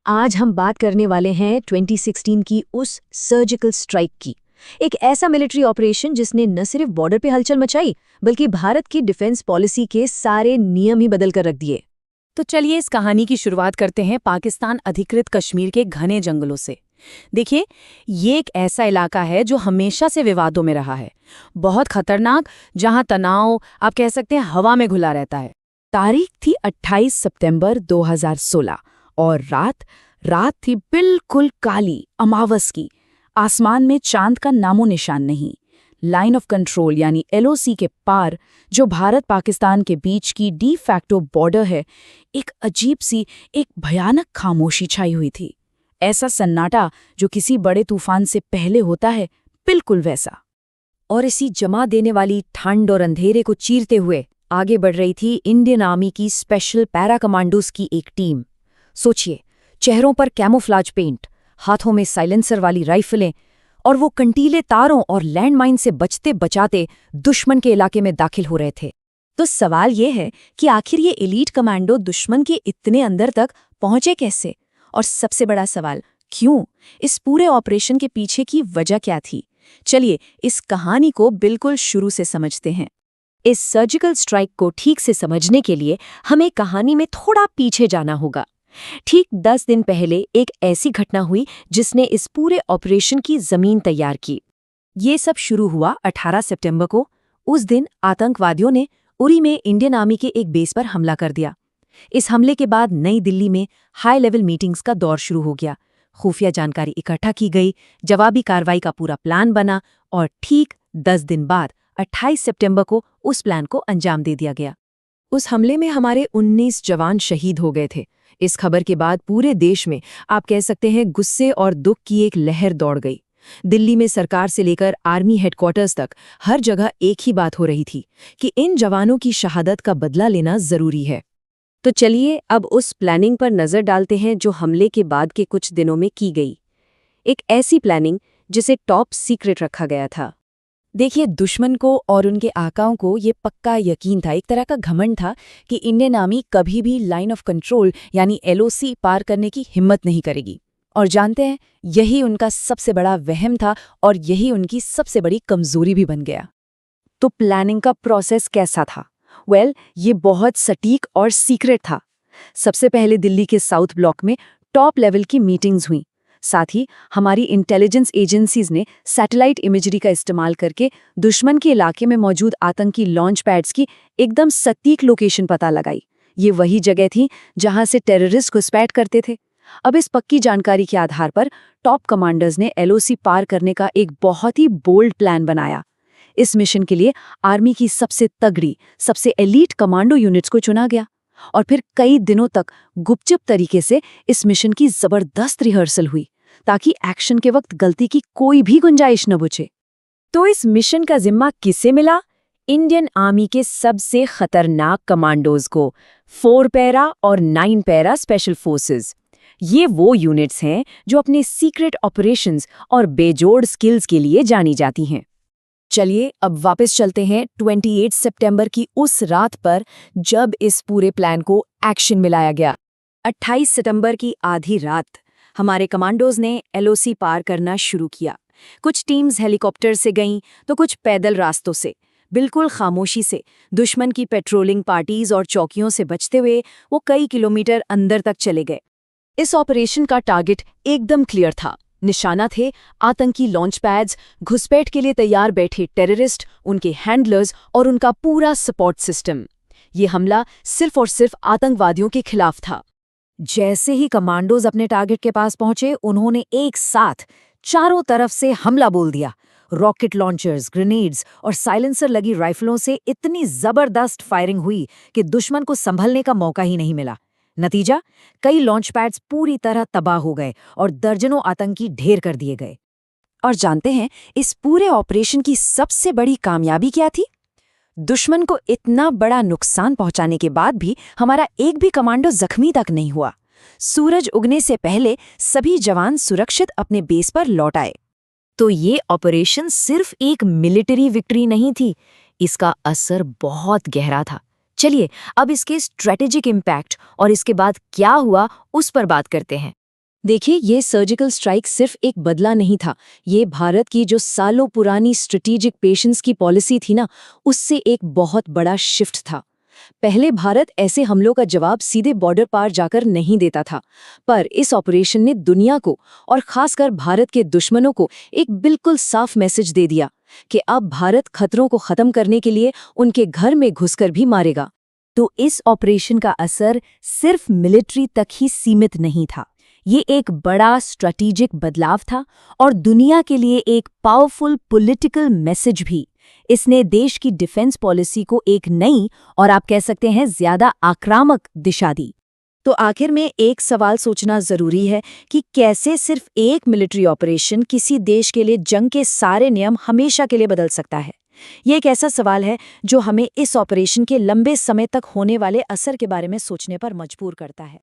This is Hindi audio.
आज हम बात करने वाले हैं 2016 की उस सर्जिकल स्ट्राइक की। एक ऐसा मिलिट्री ऑपरेशन जिसने न सिर्फ बॉर्डर पे हलचल मचाई बल्कि भारत की डिफेंस पॉलिसी के सारे नियम ही बदल कर रख दिए। तो चलिए इस कहानी की शुरुआत करते हैं पाकिस्तान अधिकृत कश्मीर के घने जंगलों से। देखिए, ये एक ऐसा इलाका है जो हमेशा से विवादों में रहा है। बहुत खतरनाक, जहां तनाव आप कह सकते हैं हवा में घुला रहता है। तारीख थी 28 सितंबर 2016 और रात थी बिल्कुल काली, अमावस की। आसमान में चांद का नामो निशान नहीं। लाइन ऑफ कंट्रोल यानी LOC के पार, जो भारत पाकिस्तान के बीच की डी फैक्टो बॉर्डर है, एक अजीब सी, एक भयानक खामोशी छाई हुई थी। ऐसा सन्नाटा जो किसी बड़े तूफान से पहले होता है, बिल्कुल वैसा। और इसी जमा देने वाली ठंड और अंधेरे को चीरते हुए आगे बढ़ रही थी इंडियन आर्मी की स्पेशल पैरा कमांडोज की एक टीम। सोचिए, चेहरों पर कैमोफ्लाज पेंट, हाथों में साइलेंसर वाली राइफलें, और वो कंटीले तारों और लैंडमाइन से बचते बचाते दुश्मन के इलाके में दाखिल हो रहे थे। तो सवाल ये है कि आखिर ये एलीट कमांडो दुश्मन के इतने अंदर तक पहुंचे कैसे? और सबसे बड़ा सवाल, क्यों? इस पूरे ऑपरेशन के पीछे की वजह क्या थी? चलिए इस कहानी को बिल्कुल शुरू से समझते हैं। इस सर्जिकल स्ट्राइक को ठीक से समझने के लिए हमें कहानी में थोड़ा पीछे जाना होगा। ठीक 10 दिन पहले एक ऐसी घटना हुई जिसने इस पूरे ऑपरेशन की जमीन तैयार की। ये सब शुरू हुआ 18 सितंबर को। उस दिन आतंकवादियों ने उरी में इंडियन आर्मी के एक बेस पर हमला कर दिया। इस हमले के बाद नई दिल्ली में हाई लेवल मीटिंग्स का दौर शुरू हो गया। खुफिया जानकारी इकट्ठा की गई, जवाबी कार्रवाई का पूरा प्लान बना और ठीक 10 दिन बाद 28 सितंबर को उस प्लान को अंजाम दे दिया गया। उस हमले में हमारे 19 जवान शहीद हो गए थे। इस खबर के बाद पूरे देश में आप कह सकते हैं गुस्से और दुख की एक लहर दौड़ गई। दिल्ली में सरकार से लेकर आर्मी हेडक्वार्टर्स तक हर जगह एक ही बात हो रही थी कि इन जवानों की शहादत का बदला लेना जरूरी है। तो चलिए अब उस प्लानिंग पर नजर डालते हैं जो हमले के बाद के कुछ दिनों में की गई। एक ऐसी प्लानिंग जिसे टॉप सीक्रेट रखा गया था। देखिए, दुश्मन को और उनके आकाओं को ये पक्का यकीन था, एक तरह का घमंड था कि इंडियन आर्मी कभी भी लाइन ऑफ कंट्रोल यानी LOC पार करने की हिम्मत नहीं करेगी। और जानते हैं, यही उनका सबसे बड़ा वहम था और यही उनकी सबसे बड़ी कमजोरी भी बन गया। तो प्लानिंग का प्रोसेस कैसा था? ये बहुत सटीक और सीक्रेट था। सबसे पहले दिल्ली के साउथ ब्लॉक में टॉप लेवल की मीटिंग्स हुई। साथ ही हमारी इंटेलिजेंस एजेंसीज ने सैटेलाइट इमेजरी का इस्तेमाल करके दुश्मन के इलाके में मौजूद आतंकी लॉन्च पैड्स की एकदम सटीक लोकेशन पता लगाई। ये वही जगह थी जहां से टेररिस्ट घुसपैठ करते थे। अब इस पक्की जानकारी के आधार पर टॉप कमांडर्स ने LOC पार करने का एक बहुत ही बोल्ड प्लान बनाया। इस मिशन के लिए आर्मी की सबसे तगड़ी, सबसे एलीट कमांडो यूनिट्स को चुना गया और फिर कई दिनों तक गुपचुप तरीके से इस मिशन की जबरदस्त रिहर्सल हुई ताकि एक्शन के वक्त गलती की कोई भी गुंजाइश न बचे। तो इस मिशन का जिम्मा किसे मिला? इंडियन आर्मी के सबसे खतरनाक कमांडोज को, 4 पैरा और 9 पैरा स्पेशल फोर्सेस। ये वो यूनिट्स हैं जो अपने सीक्रेट ऑपरेशंस और बेजोड़ स्किल्स के लिए जानी जाती हैं। चलिए अब वापस चलते हैं 28 सितंबर की उस रात पर जब इस पूरे प्लान को एक्शन में लाया गया। 28 सितंबर की आधी रात हमारे कमांडोज ने LOC पार करना शुरू किया। कुछ टीम्स हेलीकॉप्टर से गईं तो कुछ पैदल रास्तों से, बिल्कुल खामोशी से दुश्मन की पेट्रोलिंग पार्टीज और चौकियों से बचते हुए वो कई किलोमीटर अंदर तक चले गए। इस ऑपरेशन का टारगेट एकदम क्लियर था। निशाना थे आतंकी लॉन्च पैड्स, घुसपैठ के लिए तैयार बैठे टेररिस्ट, उनके हैंडलर्स और उनका पूरा सपोर्ट सिस्टम। ये हमला सिर्फ और सिर्फ आतंकवादियों के खिलाफ था। जैसे ही कमांडोज अपने टारगेट के पास पहुंचे, उन्होंने एक साथ चारों तरफ से हमला बोल दिया। रॉकेट लॉन्चर्स, ग्रेनेड्स और साइलेंसर लगी राइफलों से इतनी जबरदस्त फायरिंग हुई कि दुश्मन को संभलने का मौका ही नहीं मिला। नतीजा, कई लॉन्च पैड्स पूरी तरह तबाह हो गए और दर्जनों आतंकी ढेर कर दिए गए। और जानते हैं इस पूरे ऑपरेशन की सबसे बड़ी कामयाबी क्या थी? दुश्मन को इतना बड़ा नुकसान पहुंचाने के बाद भी हमारा एक भी कमांडो जख्मी तक नहीं हुआ। सूरज उगने से पहले सभी जवान सुरक्षित अपने बेस पर लौट आए। तो ये ऑपरेशन सिर्फ एक मिलिट्री विक्ट्री नहीं थी, इसका असर बहुत गहरा था। चलिए अब इसके स्ट्रेटेजिक इम्पैक्ट और इसके बाद क्या हुआ उस पर बात करते हैं। देखिए, ये सर्जिकल स्ट्राइक सिर्फ एक बदला नहीं था, ये भारत की जो सालों पुरानी स्ट्रेटेजिक पेशेंस की पॉलिसी थी ना, उससे एक बहुत बड़ा शिफ्ट था। पहले भारत ऐसे हमलों का जवाब सीधे बॉर्डर पार जाकर नहीं देता था, पर इस ऑपरेशन ने दुनिया को और खासकर भारत के दुश्मनों को एक बिल्कुल साफ मैसेज दे दिया कि अब भारत खतरों को खत्म करने के लिए उनके घर में घुसकर भी मारेगा। तो इस ऑपरेशन का असर सिर्फ मिलिट्री तक ही सीमित नहीं था, ये एक बड़ा स्ट्रेटेजिक बदलाव था और दुनिया के लिए एक पावरफुल पॉलिटिकल मैसेज भी। इसने देश की डिफेंस पॉलिसी को एक नई और आप कह सकते हैं ज्यादा आक्रामक दिशा दी। तो आखिर में एक सवाल सोचना जरूरी है कि कैसे सिर्फ एक मिलिट्री ऑपरेशन किसी देश के लिए जंग के सारे नियम हमेशा के लिए बदल सकता है। ये एक ऐसा सवाल है जो हमें इस ऑपरेशन के लंबे समय तक होने वाले असर के बारे में सोचने पर मजबूर करता है।